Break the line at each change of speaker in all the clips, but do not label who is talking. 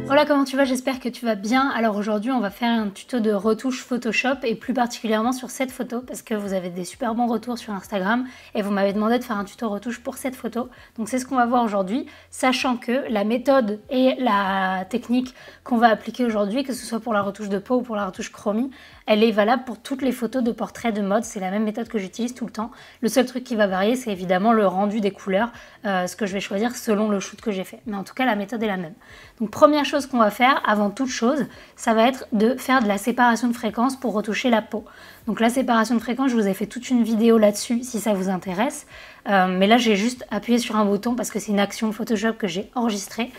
Hola, comment tu vas? J'espère que tu vas bien. Alors aujourd'hui on va faire un tuto de retouche Photoshop et plus particulièrement sur cette photo parce que vous avez des super bons retours sur Instagram et vous m'avez demandé de faire un tuto retouche pour cette photo. Donc c'est ce qu'on va voir aujourd'hui, sachant que la méthode et la technique qu'on va appliquer aujourd'hui, que ce soit pour la retouche de peau ou pour la retouche chromie, elle est valable pour toutes les photos de portraits de mode. C'est la même méthode que j'utilise tout le temps. Le seul truc qui va varier, c'est évidemment le rendu des couleurs, ce que je vais choisir selon le shoot que j'ai fait. Mais en tout cas, la méthode est la même. Donc première chose qu'on va faire, avant toute chose, ça va être de faire de la séparation de fréquences pour retoucher la peau. Donc la séparation de fréquences, je vous ai fait toute une vidéo là-dessus si ça vous intéresse. Mais là, j'ai juste appuyé sur un bouton parce que c'est une action Photoshop que j'ai enregistrée.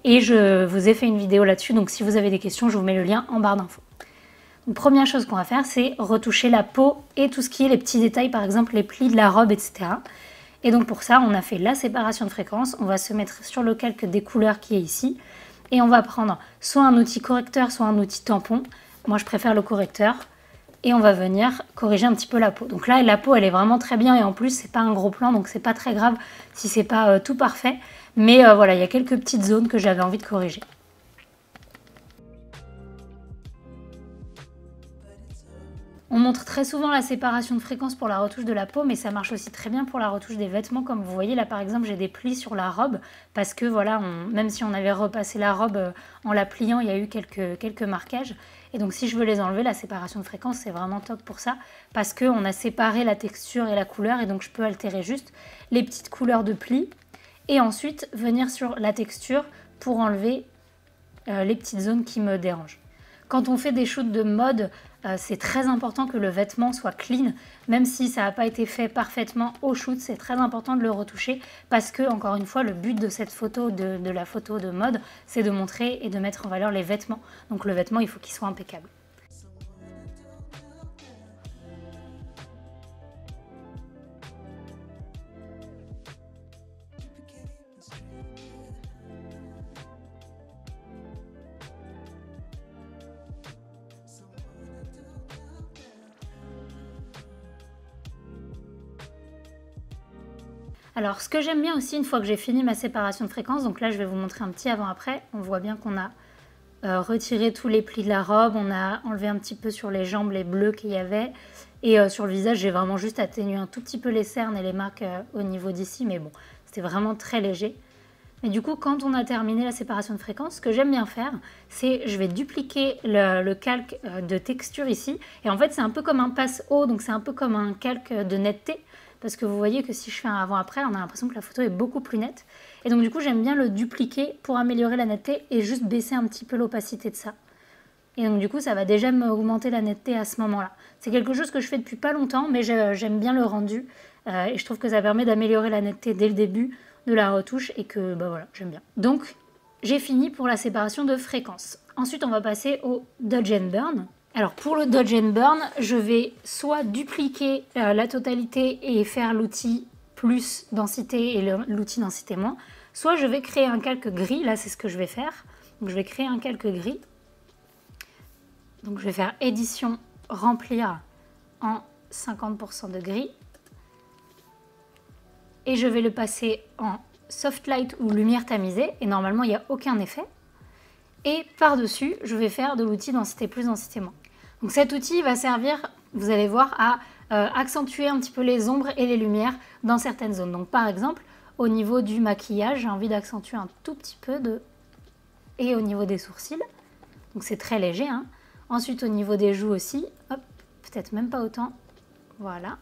Et je vous ai fait une vidéo là-dessus. Donc si vous avez des questions, je vous mets le lien en barre d'infos. Donc, première chose qu'on va faire, c'est retoucher la peau et tout ce qui est les petits détails, par exemple les plis de la robe, etc. Et donc pour ça, on a fait la séparation de fréquences. On va se mettre sur le calque des couleurs qui est ici. Et on va prendre soit un outil correcteur, soit un outil tampon. Moi, je préfère le correcteur. Et on va venir corriger un petit peu la peau. Donc là, la peau, elle est vraiment très bien. Et en plus, c'est pas un gros plan, donc c'est pas très grave si c'est pas tout parfait. Mais voilà, il y a quelques petites zones que j'avais envie de corriger. On montre très souvent la séparation de fréquences pour la retouche de la peau, mais ça marche aussi très bien pour la retouche des vêtements. Comme vous voyez, là par exemple, j'ai des plis sur la robe, parce que voilà, même si on avait repassé la robe en la pliant, il y a eu quelques marquages. Et donc si je veux les enlever, la séparation de fréquences, c'est vraiment top pour ça, parce qu'on a séparé la texture et la couleur, et donc je peux altérer juste les petites couleurs de plis, et ensuite venir sur la texture pour enlever les petites zones qui me dérangent. Quand on fait des shoots de mode, c'est très important que le vêtement soit clean, même si ça n'a pas été fait parfaitement au shoot, c'est très important de le retoucher parce que, encore une fois, le but de cette photo, de la photo de mode, c'est de montrer et de mettre en valeur les vêtements. Donc le vêtement, il faut qu'il soit impeccable. Alors ce que j'aime bien aussi une fois que j'ai fini ma séparation de fréquences, donc là je vais vous montrer un petit avant-après, on voit bien qu'on a retiré tous les plis de la robe, on a enlevé un petit peu sur les jambes les bleus qu'il y avait et sur le visage j'ai vraiment juste atténué un tout petit peu les cernes et les marques au niveau d'ici, mais bon c'était vraiment très léger. Mais du coup quand on a terminé la séparation de fréquences, ce que j'aime bien faire c'est je vais dupliquer le calque de texture ici et en fait c'est un peu comme un passe-haut, donc c'est un peu comme un calque de netteté. Parce que vous voyez que si je fais un avant-après, on a l'impression que la photo est beaucoup plus nette. Et donc du coup, j'aime bien le dupliquer pour améliorer la netteté et juste baisser un petit peu l'opacité de ça. Et donc du coup, ça va déjà m'augmenter la netteté à ce moment-là. C'est quelque chose que je fais depuis pas longtemps, mais j'aime bien le rendu. Et je trouve que ça permet d'améliorer la netteté dès le début de la retouche et que bah voilà, j'aime bien. Donc, j'ai fini pour la séparation de fréquences. Ensuite, on va passer au Dodge and Burn. Alors pour le Dodge and Burn, je vais soit dupliquer la totalité et faire l'outil plus densité et l'outil densité moins, soit je vais créer un calque gris, là c'est ce que je vais faire. Donc je vais créer un calque gris. Donc je vais faire édition remplir en 50% de gris. Et je vais le passer en soft light ou lumière tamisée et normalement il n'y a aucun effet. Et par-dessus, je vais faire de l'outil densité plus, densité moins. Donc cet outil va servir, vous allez voir, à accentuer un petit peu les ombres et les lumières dans certaines zones. Donc par exemple, au niveau du maquillage, j'ai envie d'accentuer un tout petit peu et au niveau des sourcils. Donc c'est très léger, hein. Ensuite au niveau des joues aussi, hop, peut-être même pas autant, voilà.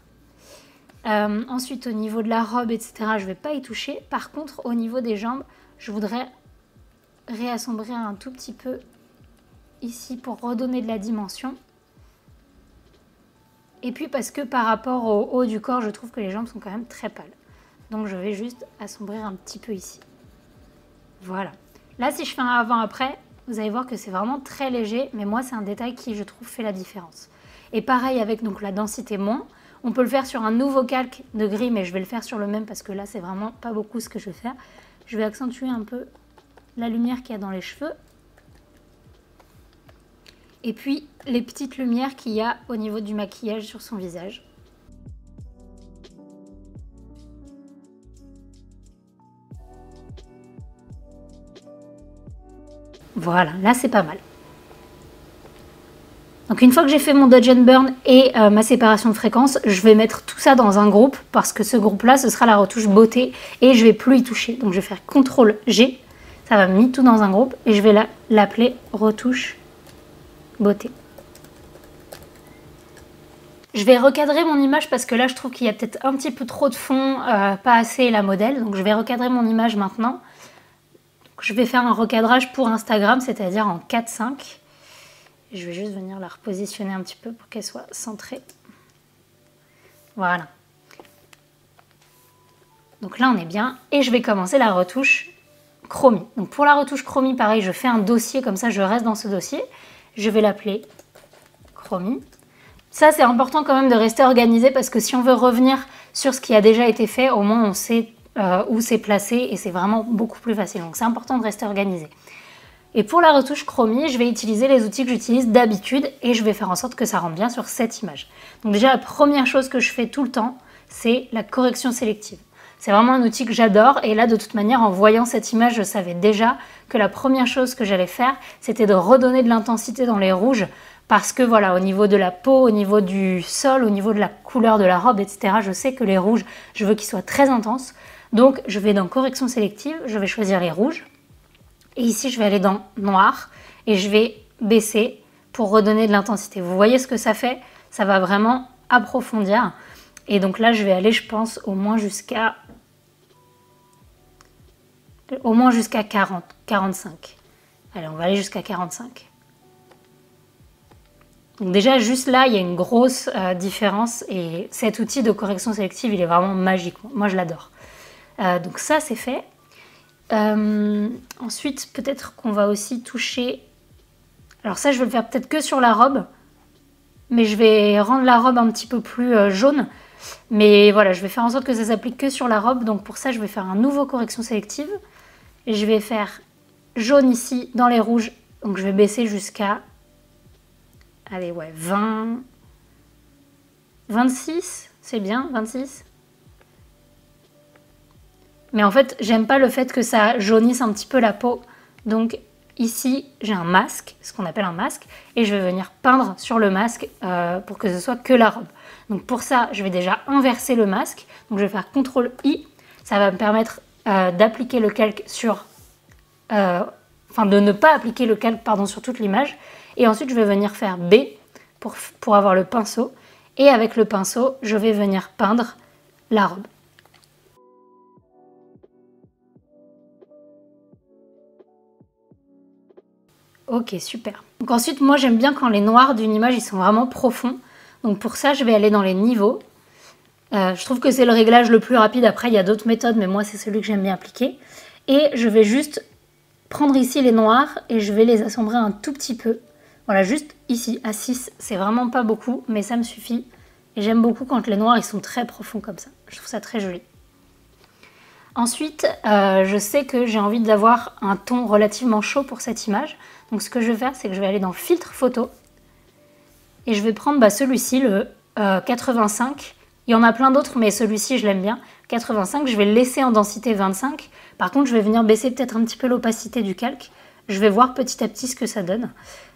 Ensuite au niveau de la robe, etc., je ne vais pas y toucher. Par contre, au niveau des jambes, je voudrais réassombrir un tout petit peu ici pour redonner de la dimension. Et puis parce que par rapport au haut du corps, je trouve que les jambes sont quand même très pâles. Donc je vais juste assombrir un petit peu ici. Voilà. Là, si je fais un avant-après, vous allez voir que c'est vraiment très léger, mais moi, c'est un détail qui, je trouve, fait la différence. Et pareil avec donc, la densité moins. On peut le faire sur un nouveau calque de gris, mais je vais le faire sur le même parce que là, c'est vraiment pas beaucoup ce que je vais faire. Je vais accentuer un peu la lumière qu'il y a dans les cheveux. Et puis, les petites lumières qu'il y a au niveau du maquillage sur son visage. Voilà, là c'est pas mal. Donc une fois que j'ai fait mon dodge and burn et ma séparation de fréquence, je vais mettre tout ça dans un groupe parce que ce groupe-là, ce sera la retouche beauté et je vais plus y toucher. Donc je vais faire CTRL G, ça va me mettre tout dans un groupe et je vais l'appeler retouche beauté. Je vais recadrer mon image parce que là je trouve qu'il y a peut-être un petit peu trop de fond, pas assez la modèle. Donc je vais recadrer mon image maintenant. Donc, je vais faire un recadrage pour Instagram, c'est-à-dire en 4:5. Je vais juste venir la repositionner un petit peu pour qu'elle soit centrée. Voilà. Donc là, on est bien. Et je vais commencer la retouche chromie. Donc pour la retouche chromie, pareil, je fais un dossier, comme ça je reste dans ce dossier. Je vais l'appeler chromie. Ça, c'est important quand même de rester organisé parce que si on veut revenir sur ce qui a déjà été fait, au moins on sait où c'est placé et c'est vraiment beaucoup plus facile. Donc c'est important de rester organisé. Et pour la retouche chromie, je vais utiliser les outils que j'utilise d'habitude et je vais faire en sorte que ça rentre bien sur cette image. Donc déjà, la première chose que je fais tout le temps, c'est la correction sélective. C'est vraiment un outil que j'adore et là, de toute manière, en voyant cette image, je savais déjà que la première chose que j'allais faire, c'était de redonner de l'intensité dans les rouges parce que voilà, au niveau de la peau, au niveau du sol, au niveau de la couleur de la robe, etc., je sais que les rouges, je veux qu'ils soient très intenses. Donc, je vais dans correction sélective, je vais choisir les rouges. Et ici, je vais aller dans noir et je vais baisser pour redonner de l'intensité. Vous voyez ce que ça fait? Ça va vraiment approfondir. Et donc là, je vais aller, je pense, au moins jusqu'à 40, 45. Allez, on va aller jusqu'à 45. Donc déjà, juste là, il y a une grosse différence. Et cet outil de correction sélective, il est vraiment magique. Moi, je l'adore. Donc ça, c'est fait. Ensuite, peut-être qu'on va aussi toucher... Alors ça, je vais le faire peut-être que sur la robe. Mais je vais rendre la robe un petit peu plus jaune. Mais voilà, je vais faire en sorte que ça s'applique que sur la robe. Donc pour ça, je vais faire un nouveau correction sélective. Et je vais faire jaune ici dans les rouges. Donc je vais baisser jusqu'à... Allez, ouais, 20... 26, c'est bien, 26. Mais en fait, j'aime pas le fait que ça jaunisse un petit peu la peau. Donc ici, j'ai un masque, ce qu'on appelle un masque. Et je vais venir peindre sur le masque pour que ce soit que la robe. Donc pour ça, je vais déjà inverser le masque. Donc je vais faire CTRL-I. Ça va me permettre d'appliquer le calque sur... Enfin, de ne pas appliquer le calque, pardon, sur toute l'image. Et ensuite, je vais venir faire B pour avoir le pinceau. Et avec le pinceau, je vais venir peindre la robe. Ok, super. Donc ensuite, moi j'aime bien quand les noirs d'une image, ils sont vraiment profonds. Donc pour ça, je vais aller dans les niveaux. Je trouve que c'est le réglage le plus rapide. Après, il y a d'autres méthodes, mais moi, c'est celui que j'aime bien appliquer. Et je vais juste prendre ici les noirs et je vais les assombrer un tout petit peu. Voilà, juste ici, à 6. C'est vraiment pas beaucoup, mais ça me suffit. Et j'aime beaucoup quand les noirs, ils sont très profonds comme ça. Je trouve ça très joli. Ensuite, je sais que j'ai envie d'avoir un ton relativement chaud pour cette image. Donc ce que je vais faire, c'est que je vais aller dans filtre photo. Et je vais prendre celui-ci, le 85. Il y en a plein d'autres, mais celui-ci, je l'aime bien. 85, je vais le laisser en densité 25. Par contre, je vais venir baisser peut-être un petit peu l'opacité du calque. Je vais voir petit à petit ce que ça donne.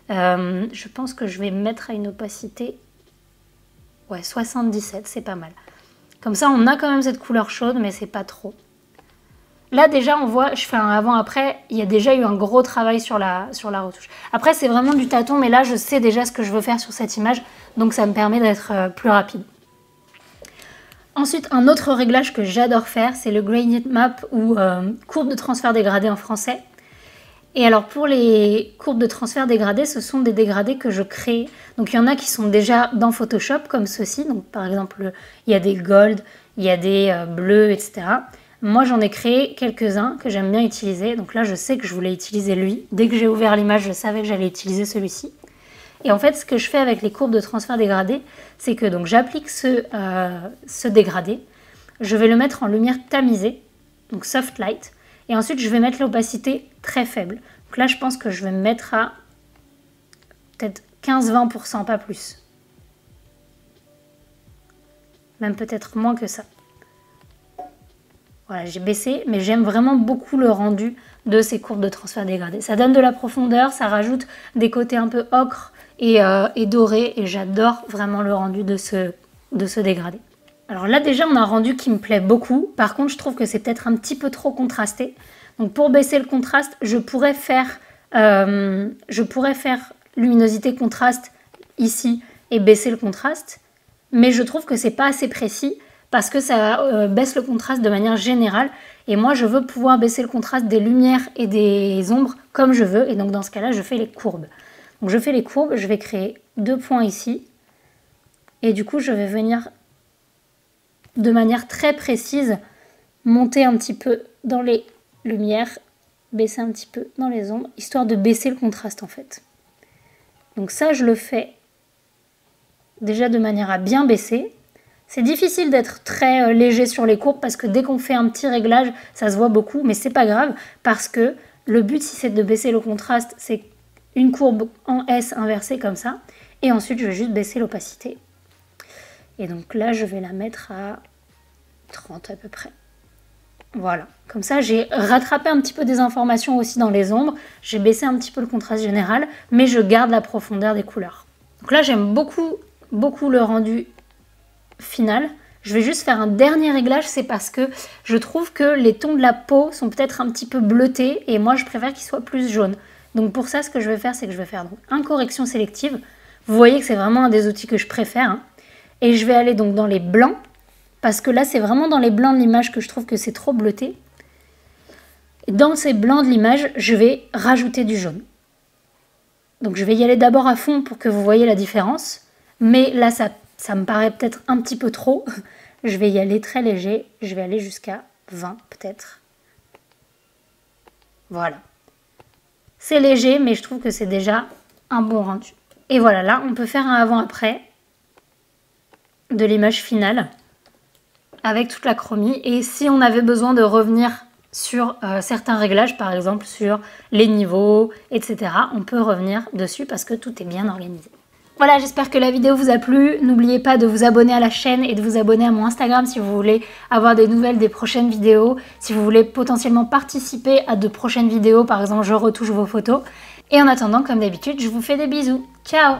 Je pense que je vais mettre à une opacité... Ouais, 77, c'est pas mal. Comme ça, on a quand même cette couleur chaude, mais c'est pas trop. Là, déjà, on voit, je fais un avant-après, il y a déjà eu un gros travail sur la retouche. Après, c'est vraiment du tâton, mais là, je sais déjà ce que je veux faire sur cette image, donc ça me permet d'être plus rapide. Ensuite, un autre réglage que j'adore faire, c'est le gradient map ou courbe de transfert dégradé en français. Et alors, pour les courbes de transfert dégradé, ce sont des dégradés que je crée. Donc, il y en a qui sont déjà dans Photoshop, comme ceci. Donc, par exemple, il y a des gold, il y a des bleus, etc. Moi, j'en ai créé quelques-uns que j'aime bien utiliser. Donc là, je sais que je voulais utiliser lui. Dès que j'ai ouvert l'image, je savais que j'allais utiliser celui-ci. Et en fait, ce que je fais avec les courbes de transfert dégradé, c'est que donc j'applique ce dégradé. Je vais le mettre en lumière tamisée, donc soft light. Et ensuite, je vais mettre l'opacité très faible. Donc là, je pense que je vais me mettre à peut-être 15-20%, pas plus. Même peut-être moins que ça. Voilà, j'ai baissé, mais j'aime vraiment beaucoup le rendu de ces courbes de transfert dégradé. Ça donne de la profondeur, ça rajoute des côtés un peu ocre et doré, et j'adore vraiment le rendu de ce dégradé. Alors là déjà on a un rendu qui me plaît beaucoup, par contre je trouve que c'est peut-être un petit peu trop contrasté. Donc pour baisser le contraste, je pourrais faire luminosité contraste ici et baisser le contraste, mais je trouve que c'est pas assez précis parce que ça baisse le contraste de manière générale, et moi je veux pouvoir baisser le contraste des lumières et des ombres comme je veux, et donc dans ce cas là je fais les courbes. Donc je fais les courbes, je vais créer 2 points ici, et du coup je vais venir de manière très précise monter un petit peu dans les lumières, baisser un petit peu dans les ombres, histoire de baisser le contraste en fait. Donc ça je le fais déjà de manière à bien baisser. C'est difficile d'être très léger sur les courbes parce que dès qu'on fait un petit réglage, ça se voit beaucoup, mais c'est pas grave parce que le but, si c'est de baisser le contraste, c'est une courbe en S inversée comme ça, et ensuite je vais juste baisser l'opacité. Et donc là, je vais la mettre à 30 à peu près. Voilà, comme ça j'ai rattrapé un petit peu des informations aussi dans les ombres, j'ai baissé un petit peu le contraste général, mais je garde la profondeur des couleurs. Donc là, j'aime beaucoup le rendu final. Je vais juste faire un dernier réglage, c'est parce que je trouve que les tons de la peau sont peut-être un petit peu bleutés et moi je préfère qu'ils soient plus jaunes. Donc pour ça, ce que je vais faire, c'est que je vais faire donc une correction sélective. Vous voyez que c'est vraiment un des outils que je préfère, hein. Et je vais aller donc dans les blancs, parce que là c'est vraiment dans les blancs de l'image que je trouve que c'est trop bleuté. Et dans ces blancs de l'image, je vais rajouter du jaune. Donc je vais y aller d'abord à fond pour que vous voyez la différence, mais là ça me paraît peut-être un petit peu trop. Je vais y aller très léger. Je vais aller jusqu'à 20 peut-être. Voilà. C'est léger, mais je trouve que c'est déjà un bon rendu. Et voilà, là, on peut faire un avant-après de l'image finale avec toute la chromie. Et si on avait besoin de revenir sur certains réglages, par exemple sur les niveaux, etc., on peut revenir dessus parce que tout est bien organisé. Voilà, j'espère que la vidéo vous a plu. N'oubliez pas de vous abonner à la chaîne et de vous abonner à mon Instagram si vous voulez avoir des nouvelles des prochaines vidéos, si vous voulez potentiellement participer à de prochaines vidéos, par exemple je retouche vos photos. Et en attendant, comme d'habitude, je vous fais des bisous. Ciao!